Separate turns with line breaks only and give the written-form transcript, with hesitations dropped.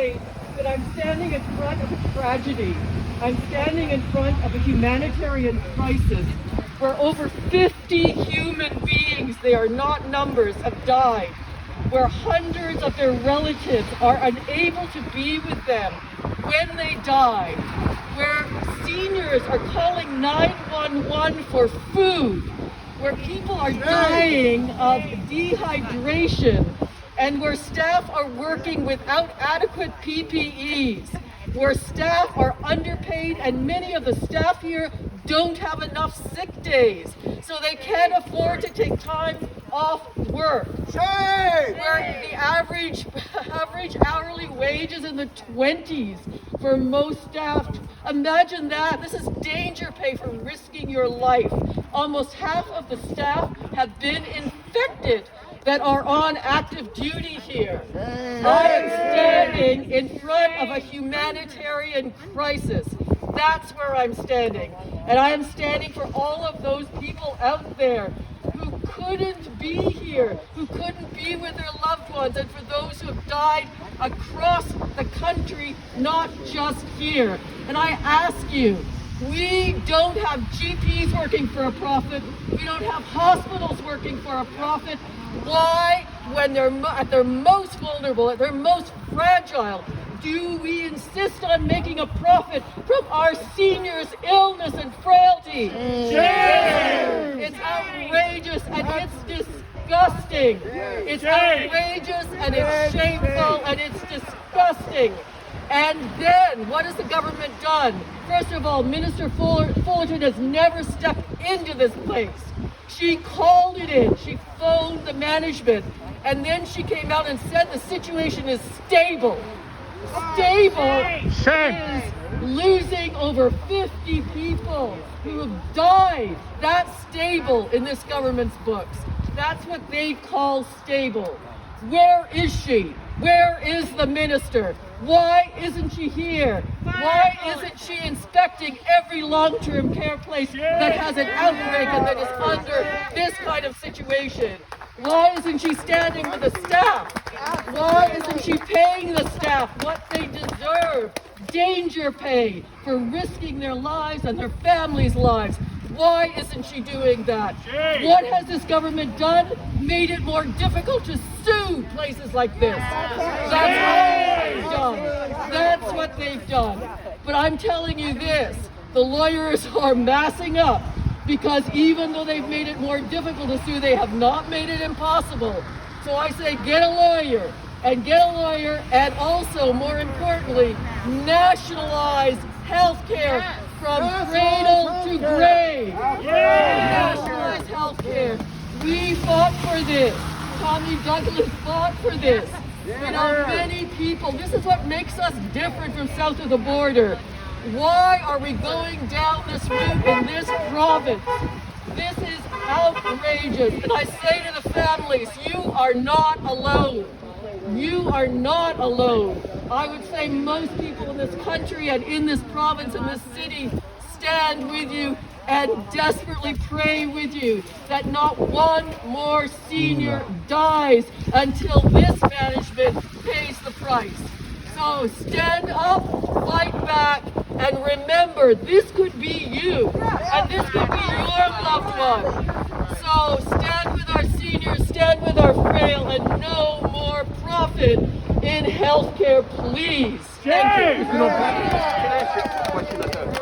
say that I'm standing in front of a tragedy. I'm standing in front of a humanitarian crisis where over 50 human beings, they are not numbers, have died, where hundreds of their relatives are unable to be with them when they die, where seniors are calling 911 for food, where people are dying of dehydration, and where staff are working without adequate PPEs, where staff are underpaid, and many of the staff here don't have enough sick days, so they can't afford to take time off work. Where the average hourly wage is in the 20s for most staff. Imagine that. This is danger pay for risking your life. Almost half of the staff have been infected that are on active duty here. I am standing in front of a humanitarian crisis. That's where I'm standing. And I am standing for all of those people out there who couldn't be here, who couldn't be with their loved ones, and for those who have died across the country, not just here. And I ask you, we don't have GPs working for a profit. We don't have hospitals working for a profit. Why, when they're at their most vulnerable, at their most fragile, do we insist on making a profit from our seniors' illness and frailty? It's outrageous and it's disgusting. It's outrageous and it's shameful and it's disgusting. And then, what has the government done? First of all, Minister Fullerton has never stepped into this place. She called it in. She phoned the management. And then she came out and said the situation is stable. Stable is losing over 50 people who have died. That's stable in this government's books. That's what they call stable. Where is she? Where is the minister? Why isn't she here? Why isn't she inspecting every long-term care place that has an outbreak and that is under this kind of situation? Why isn't she standing with the staff? Why isn't she paying the staff what they deserve? Danger pay for risking their lives and their families' lives. Why isn't she doing that? What has this government done? Made it more difficult to sue places like this. That's what they've done. But I'm telling you this, the lawyers are massing up because even though they've made it more difficult to sue, they have not made it impossible. So I say get a lawyer, and also, more importantly, nationalize healthcare from cradle to grave. Nationalize healthcare. We fought for this. Tommy Douglas fought for this. You know, many people, this is what makes us different from south of the border. Why are we going down this route in this province? This is outrageous. And I say to the families, you are not alone. You are not alone. I would say most people in this country and in this province, in this city, stand with you and desperately pray with you that not one more senior dies until this management pays the price. So stand up, fight back, and remember, this could be you, and this could be your loved one. So stand with our seniors, stand with our frail, and no more profit in healthcare, please. Thank you.